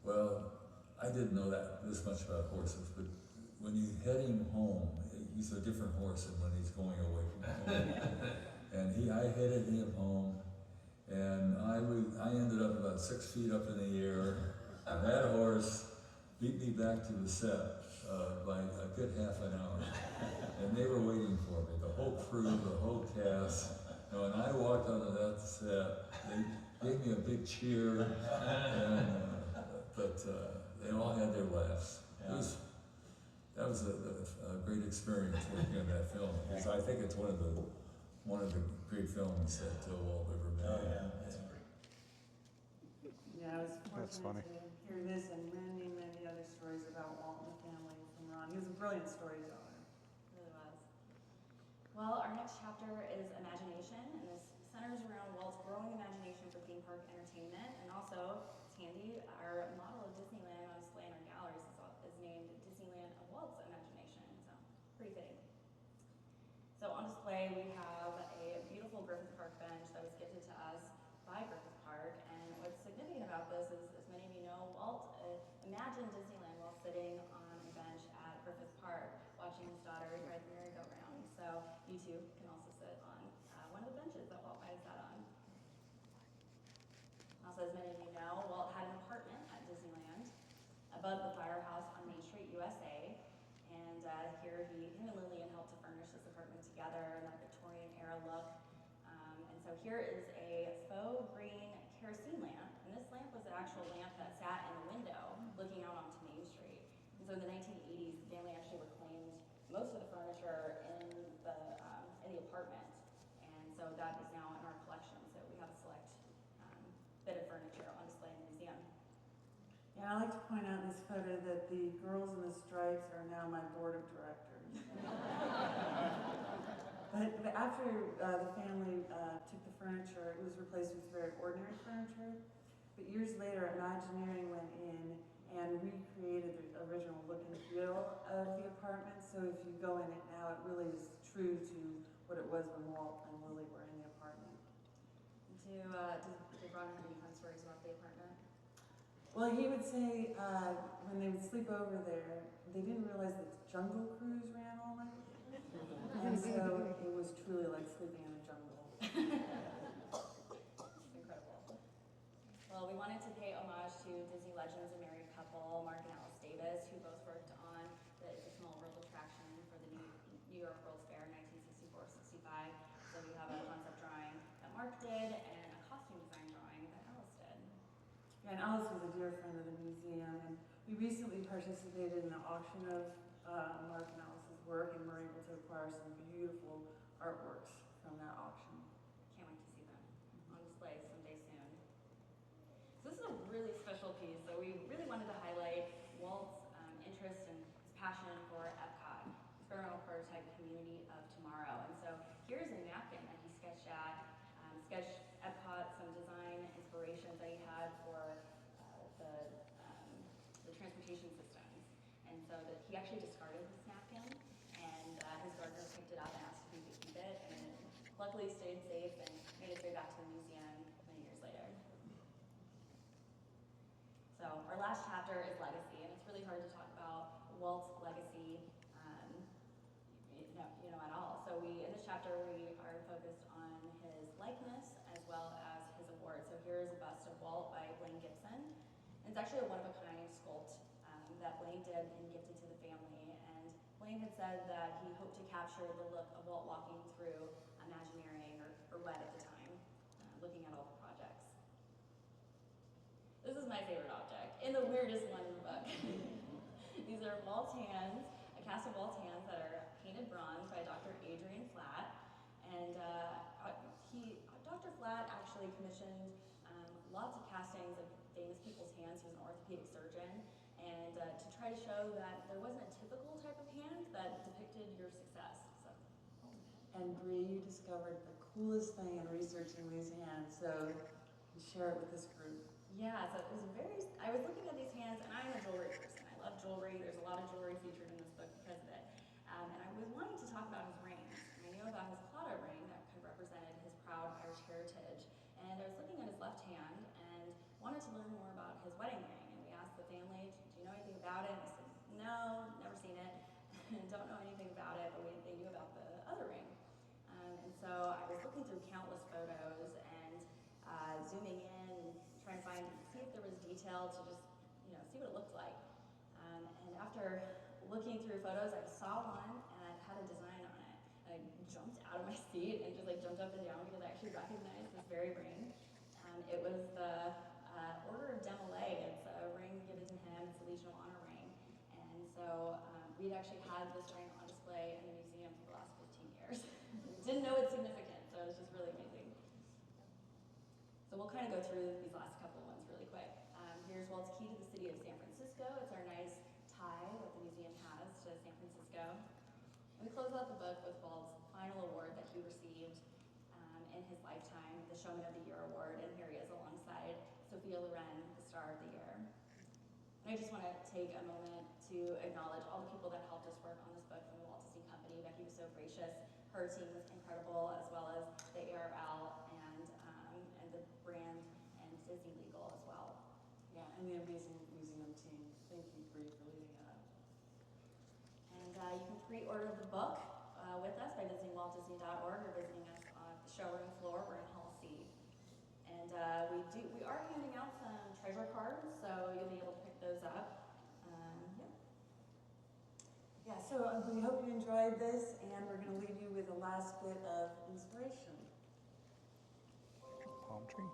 Well, I didn't know this much about horses, but when you head him home, he's a different horse than when he's going away from home. And I headed him home, and I ended up about 6 feet up in the air, and that horse beat me back to the set by a good half an hour. And they were waiting for me, the whole crew, the whole cast. And when I walked onto that set, they gave me a big cheer, but they all had their laughs. That was a great experience working on that film, because I think it's one of the great films that Walt ever made. Oh yeah, that's great. Yeah, I was That's funny. fortunate to hear this and many, many other stories about Walt and the family from Ron. He was a brilliant storyteller. Really was. Well, our next chapter is imagination, and this centers around Walt's growing imagination for theme park entertainment, and also, it's handy, our model of Disneyland on display in our galleries is named Disneyland of Walt's Imagination, so pretty fitting. So on display we have a beautiful Griffith Park bench that was gifted to us by Griffith Park, and what's significant about this is, as many of you know, Walt imagined Disneyland while sitting on a bench at Griffith Park, watching his daughter ride the merry-go-round. So you too can also sit on one of the benches that Walt might have sat on. Also, as many of you know, Walt had an apartment at Disneyland above the firehouse on Main Street, USA. And here him and Lillian helped to furnish this apartment together in that Victorian era look. And so here is a faux green kerosene lamp. And this lamp was an actual lamp that sat in the window looking out onto Main Street. And so in the 1980s, the family actually reclaimed most of the furniture in the apartment. And so that is now in our collection. So we have a select bit of furniture on display in the museum. Yeah, I And I like to point out in this photo that the girls in the stripes are now my board of directors. But after the family took the furniture, it was replaced with very ordinary furniture. But years later, Imagineering went in and recreated the original look and feel of the apartment. So if you go in it now, it really is true to what it was when Walt and Lily were in the apartment. Did Ron have any fun stories about the apartment? Well, he would say when they would sleep over there, they didn't realize that the jungle cruise ran all night. And so it was truly like sleeping in a jungle. Incredible. Well, we wanted to pay homage to Disney legends and married couple, Mark and Alice Davis, who both worked on the It's a Small World attraction for the New York World's Fair 1964-65. So we have a concept drawing that Mark did and a costume design drawing that Alice did. Yeah, and Alice was a dear friend of the museum, and we recently participated in the auction of Mark and Alice's work, and were able to acquire some beautiful artworks from that auction. Can't wait to see them on display someday soon. So this is a really special piece. So we really wanted to highlight Walt's interest and his passion for Epcot, experimental prototype community of tomorrow. And so here's a napkin that he sketched Epcot, some design inspirations that he had for the transportation systems. And so he actually discarded this napkin, and his gardener picked it up and asked if he could keep it, and it luckily stayed safe and made its way back to the museum many years later. So our last chapter is legacy, and it's really hard to talk about Walt's legacy, at all. So in this chapter, we are focused on his likeness as well as his award. So here is a bust of Walt by Blaine Gibson. And it's actually a one-of-a-kind sculpt that Blaine did and gifted to the family. And Blaine had said that he hoped to capture the look of Walt walking through Imagineering or WED at the time, looking at all the projects. This is my favorite object, and the weirdest one in the book. These are Walt's hands, a cast of Walt's hands that are painted bronze by Dr. Adrian Flatt. And Dr. Flatt actually commissioned lots of castings of famous people's hands. He was an orthopedic surgeon. And to try to show that there wasn't a typical type of hand that depicted your success. So. And Bree, you discovered the coolest thing in researching these hands, so you share it with this group. Yeah, so it was I was looking at these hands, and I'm a jewelry person. I love jewelry. There's a lot of jewelry featured in this book because of it. And I was wanting to talk about his rings. And I knew about his Claddagh ring that kind of represented his proud Irish heritage. And I was looking at his left hand and wanted to learn more about his wedding ring. And we asked the family, do you know anything about it? And they said, no, never seen it. Don't know anything about it, but they knew about the other ring. And so I was looking through countless photos and zooming in, trying to see if there was detail to just, see what it looked like. And after looking through photos, I saw one and it had a design on it. And I jumped out of my seat and just jumped up and down because I actually recognized this very ring. It was the Order of Demolay. It's a ring given to him. It's a Legion of Honor ring. And so we'd actually had this ring on display in the museum for the last 15 years. Didn't know its significance, so it was just really amazing. So we'll kind of go through these last couple of ones really quick. Here's Walt's key to the city of San Francisco. It's our nice tie that the museum has to San Francisco. And we close out the book with Walt's final award that he received in his lifetime, the Showman of the Year Award, and here he is alongside Sophia Loren, the Star of the Year. And I just want to take a moment to acknowledge all the people that helped us work on this book from the Walt Disney Company. Becky was so gracious. Her team was incredible, as well as the ARL and the brand and Disney Legal as well. Yeah, and the amazing museum team. Thank you, Bree, for leading it up. And you can pre-order the book with us by visiting waltdisney.org or visiting us on the showroom floor. We're in Hall C. And we are handing out some treasure cards, so you'll be able to pick those up. Yeah, so we hope you enjoyed this, and we're going to leave you with a last bit of inspiration. Palm tree.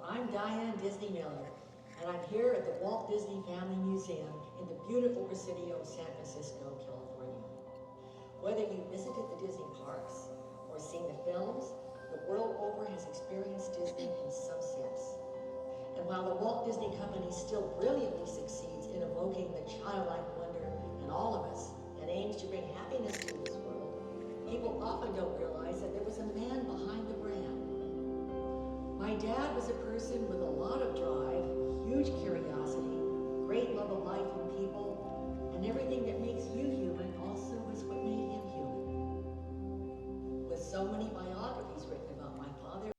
I'm Diane Disney Miller, and I'm here at the Walt Disney Family Museum in the beautiful Presidio of San Francisco, California. Whether you visited the Disney parks or seen the films, the world over has experienced Disney in some sense. And while the Walt Disney Company still brilliantly succeeds in evoking the childlike wonder in all of us and aims to bring happiness to this world, people often don't realize that there was a man behind the brand. My dad was a person with a lot of drive, huge curiosity, great love of life and people, and everything that makes you human also is what made him human. With so many biographies written about my father,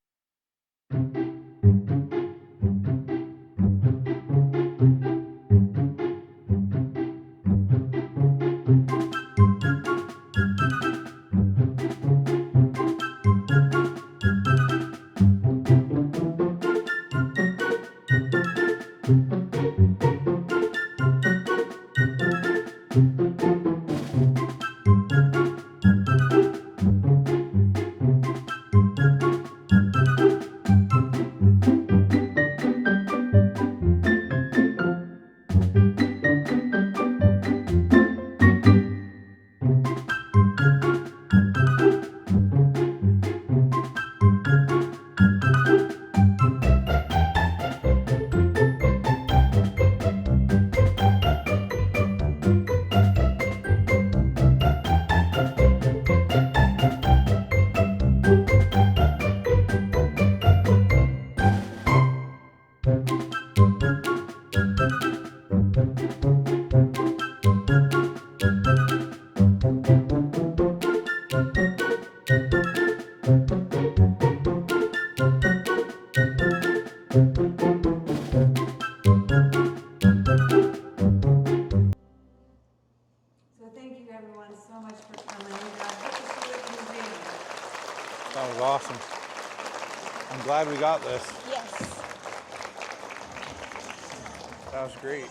So thank you everyone so much for coming. I hope to see you at the museum. That was awesome. I'm glad we got this. Yes. That was great.